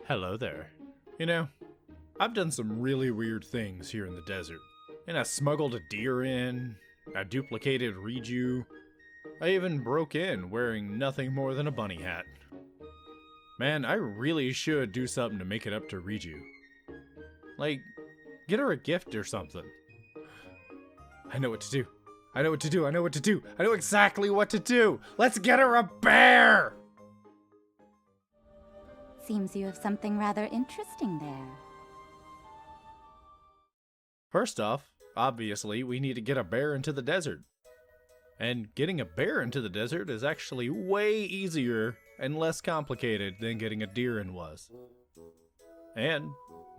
Hello there. You know, I've done some really weird things here in the desert. And I smuggled a deer in, I duplicated Riju, I even broke in wearing nothing more than a bunny hat. Man, I really should do something to make it up to Riju. Like, get her a gift or something. I know what to do. I know what to do. I know what to do. I know exactly what to do. Let's get her a bear! Seems you have something rather interesting there. First off, obviously, we need to get a bear into the desert. And getting a bear into the desert is actually way easier and less complicated than getting a deer in was. And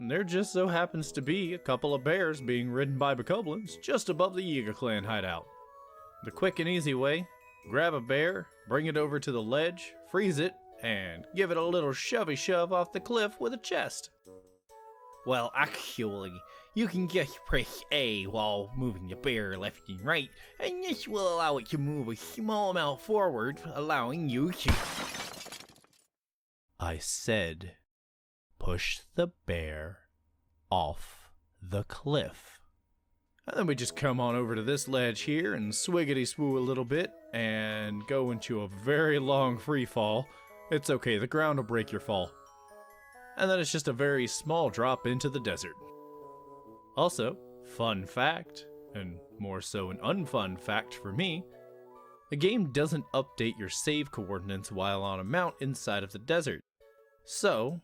there just so happens to be a couple of bears being ridden by bokoblins just above the Yiga clan hideout. The quick and easy way, grab a bear, bring it over to the ledge, freeze it, and give it a little shovey shove off the cliff with a chest. Well, actually, you can just press A while moving the bear left and right, and this will allow it to move a small amount forward, allowing you to... I said, push the bear off the cliff. And then we just come on over to this ledge here and swiggity-swoo a little bit and go into a very long free fall. It's okay, the ground will break your fall. And then it's just a very small drop into the desert. Also, fun fact, and more so an unfun fact for me, the game doesn't update your save coordinates while on a mount inside of the desert. So,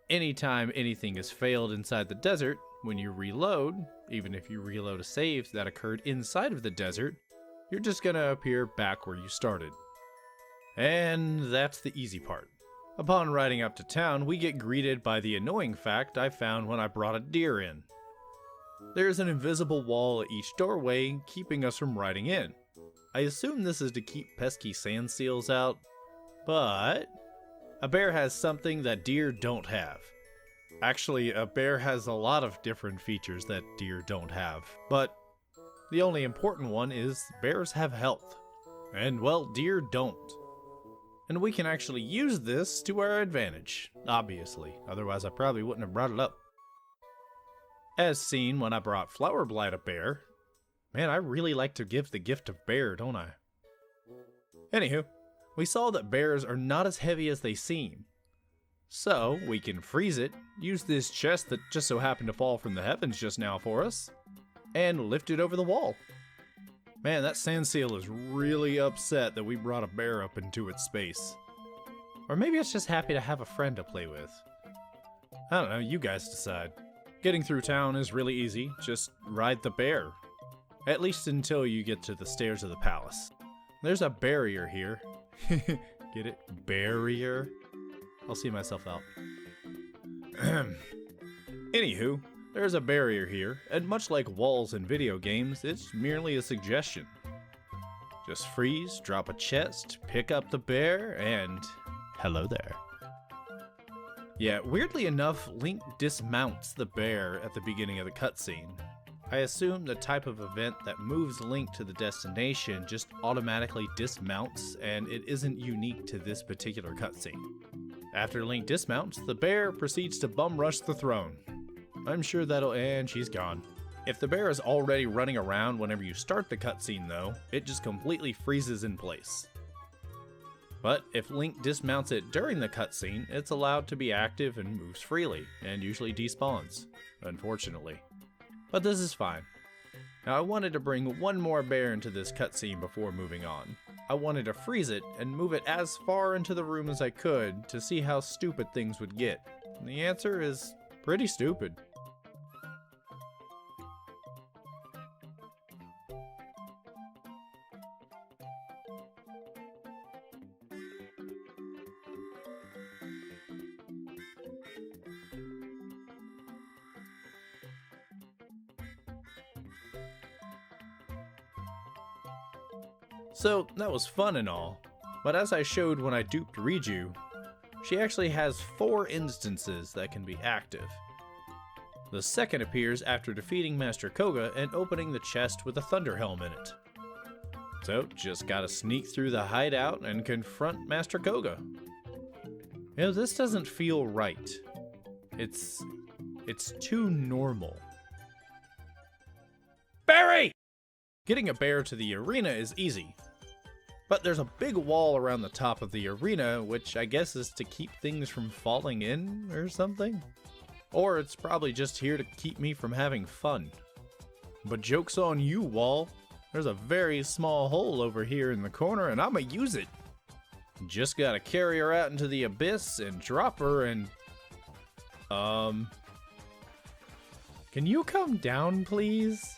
anytime anything is failed inside the desert, when you reload, even if you reload a save that occurred inside of the desert, you're just gonna appear back where you started. And that's the easy part. Upon riding up to town, we get greeted by the annoying fact I found when I brought a deer in. There's an invisible wall at each doorway keeping us from riding in. I assume this is to keep pesky sand seals out, but a bear has something that deer don't have. Actually, a bear has a lot of different features that deer don't have, but the only important one is bears have health, and well, deer don't. And we can actually use this to our advantage, obviously, otherwise I probably wouldn't have brought it up. As seen when I brought Flower Blight a bear. Man, I really like to give the gift of bear, don't I? Anywho, we saw that bears are not as heavy as they seem. So, we can freeze it, use this chest that just so happened to fall from the heavens just now for us, and lift it over the wall. Man, that sand seal is really upset that we brought a bear up into its space. Or maybe it's just happy to have a friend to play with. I don't know, you guys decide. Getting through town is really easy, just ride the bear. At least until you get to the stairs of the palace. There's a barrier here. Get it? Barrier? I'll see myself out. Anywho, there's a barrier here, and much like walls in video games, it's merely a suggestion. Just freeze, drop a chest, pick up the bear, and hello there. Yeah, weirdly enough, Link dismounts the bear at the beginning of the cutscene. I assume the type of event that moves Link to the destination just automatically dismounts, and it isn't unique to this particular cutscene. After Link dismounts, the bear proceeds to bum rush the throne. I'm sure and she's gone. If the bear is already running around whenever you start the cutscene though, it just completely freezes in place. But if Link dismounts it during the cutscene, it's allowed to be active and moves freely, and usually despawns, unfortunately. But this is fine. Now I wanted to bring one more bear into this cutscene before moving on. I wanted to freeze it and move it as far into the room as I could to see how stupid things would get. And the answer is pretty stupid. So, that was fun and all, but as I showed when I duped Riju, she actually has 4 instances that can be active. The second appears after defeating Master Koga and opening the chest with a Thunder Helm in it. So, just gotta sneak through the hideout and confront Master Koga. You know, this doesn't feel right. It's too normal. Barry! Getting a bear to the arena is easy. But there's a big wall around the top of the arena, which I guess is to keep things from falling in or something. Or it's probably just here to keep me from having fun. But joke's on you, wall. There's a very small hole over here in the corner and I'ma use it. Just gotta carry her out into the abyss and drop her and... Can you come down, please?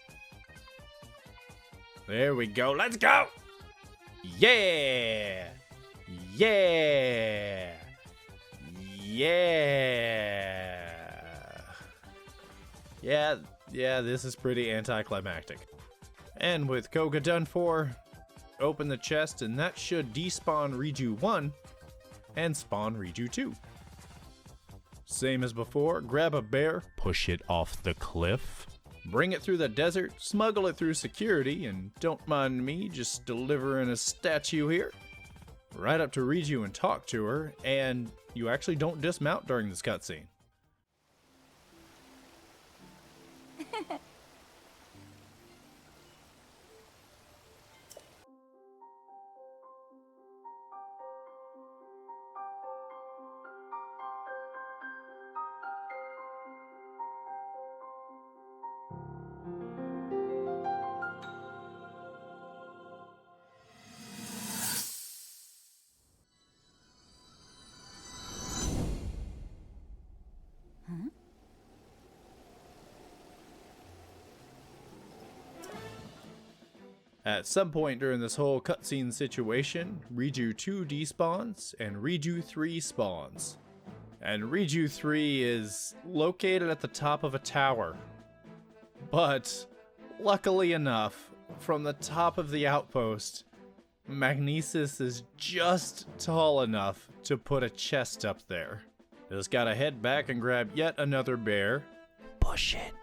There we go, let's go! Yeah! Yeah! Yeah! Yeah, this is pretty anticlimactic. And with Koga done for, open the chest and that should despawn Riju 1 and spawn Riju 2. Same as before, grab a bear, push it off the cliff, bring it through the desert, smuggle it through security, and don't mind me just delivering a statue here. Right up to Riju and talk to her, and you actually don't dismount during this cutscene. At some point during this whole cutscene situation, Riju 2 despawns and Riju 3 spawns. And Riju 3 is located at the top of a tower. But, luckily enough, from the top of the outpost, Magnesis is just tall enough to put a chest up there. Just gotta head back and grab yet another bear. Push it.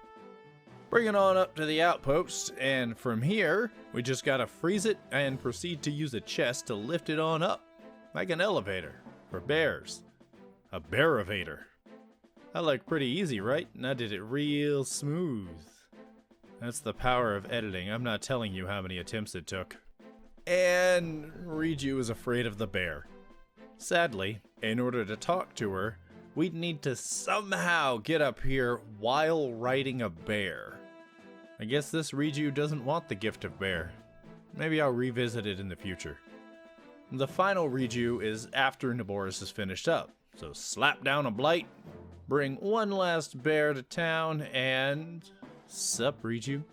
Bring it on up to the outpost, and from here, we just gotta freeze it and proceed to use a chest to lift it on up, like an elevator, for bears. A bear-evator. That looked pretty easy, right? And I did it real smooth. That's the power of editing. I'm not telling you how many attempts it took. And Riju is afraid of the bear. Sadly, in order to talk to her, we'd need to somehow get up here while riding a bear. I guess this Riju doesn't want the gift of bear. Maybe I'll revisit it in the future. The final Riju is after Naboris is finished up, so slap down a blight, bring one last bear to town, and... Sup, Riju?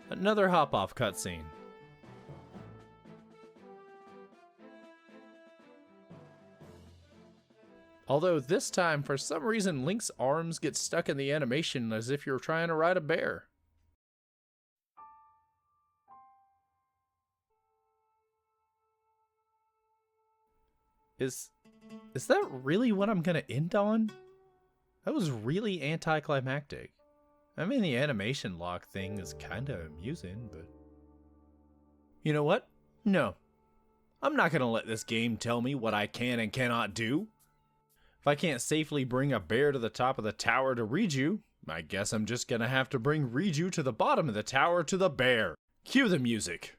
Another hop-off cutscene. Although this time, for some reason, Link's arms get stuck in the animation as if you're trying to ride a bear. Is that really what I'm gonna end on? That was really anticlimactic. I mean, the animation lock thing is kinda amusing, but... You know what? No. I'm not gonna let this game tell me what I can and cannot do. If I can't safely bring a bear to the top of the tower to Riju, I guess I'm just gonna have to bring Riju to the bottom of the tower to the bear. Cue the music.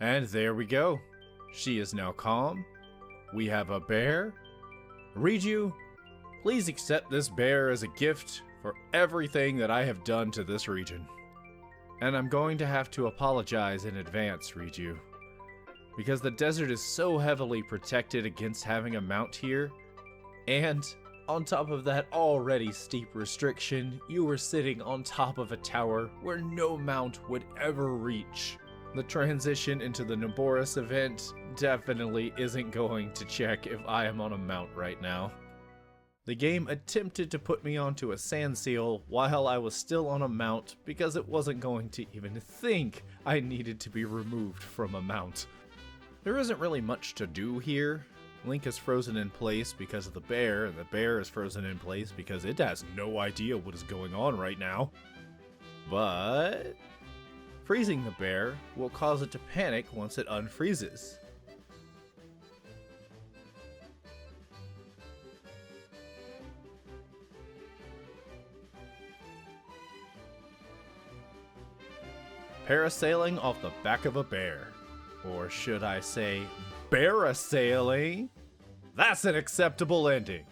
And there we go. She is now calm. We have a bear. Riju, please accept this bear as a gift for everything that I have done to this region. And I'm going to have to apologize in advance, Riju, because the desert is so heavily protected against having a mount here, and on top of that already steep restriction, you were sitting on top of a tower where no mount would ever reach. The transition into the Naboris event definitely isn't going to check if I am on a mount right now. The game attempted to put me onto a sand seal while I was still on a mount because it wasn't going to even think I needed to be removed from a mount. There isn't really much to do here. Link is frozen in place because of the bear, and the bear is frozen in place because it has no idea what is going on right now. But freezing the bear will cause it to panic once it unfreezes. Parasailing off the back of a bear. Or should I say, bear-a-sailing? That's an acceptable ending.